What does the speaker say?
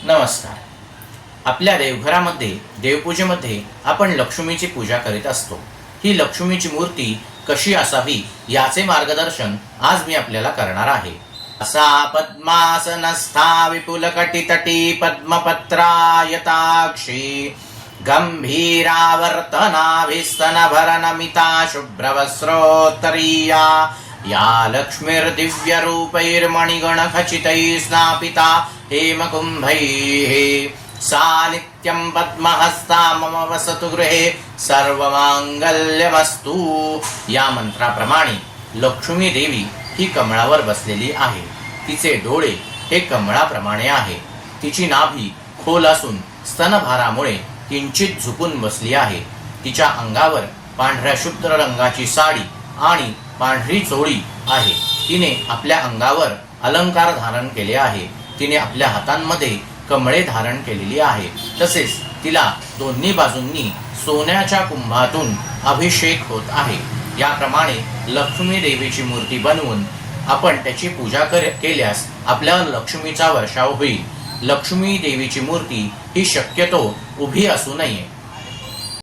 नमस्कार. आपल्या देवघरामध्ये देवपूजेमध्ये आपण लक्ष्मीची पूजा करीत असतो. ही लक्ष्मीची मूर्ती कशी असावी याचे मार्गदर्शन आज मी आपल्याला करणार आहे. असा पद्मासनस्था विपुलकटितटी पद्मपत्रायताक्षी गंभीरावर्तनाभिस्तनभरनमिता शुभ्रवस्त्रोत्तरीया या लक्ष्मीर्दिव्यरूपैर्मणिगणखचितैः स्नापिता हेमकुम्भैः सा नित्यं पद्महस्ता मम वसतु गृहे सर्वमांगल्यमस्तु. या मंत्राप्रमाणे लक्ष्मी देवी ही कमळावर बसलेली आहे. तिचे डोळे हे कमळाप्रमाणे आहे. तिची नाभी खोल असून स्तनभारामुळे किंचित झुकून बसली आहे. तिच्या अंगावर पांढऱ्या शुभ्र रंगाची साडी आणि पांढरी चोळी आहे. तिने आपल्या अंगावर अलंकार धारण केले आहे. तिने आपल्या हातांमध्ये कमळे धारण केलेली आहे. तसेच तिला दोन्ही बाजूंनी सोन्याच्या कुंभातून अभिषेक होत आहे. याप्रमाणे लक्ष्मी देवीची मूर्ती बनवून आपण त्याची पूजा केल्यास आपल्यावर लक्ष्मीचा वर्षाव होईल. लक्ष्मी देवीची मूर्ती ही शक्यतो उभी असू नये.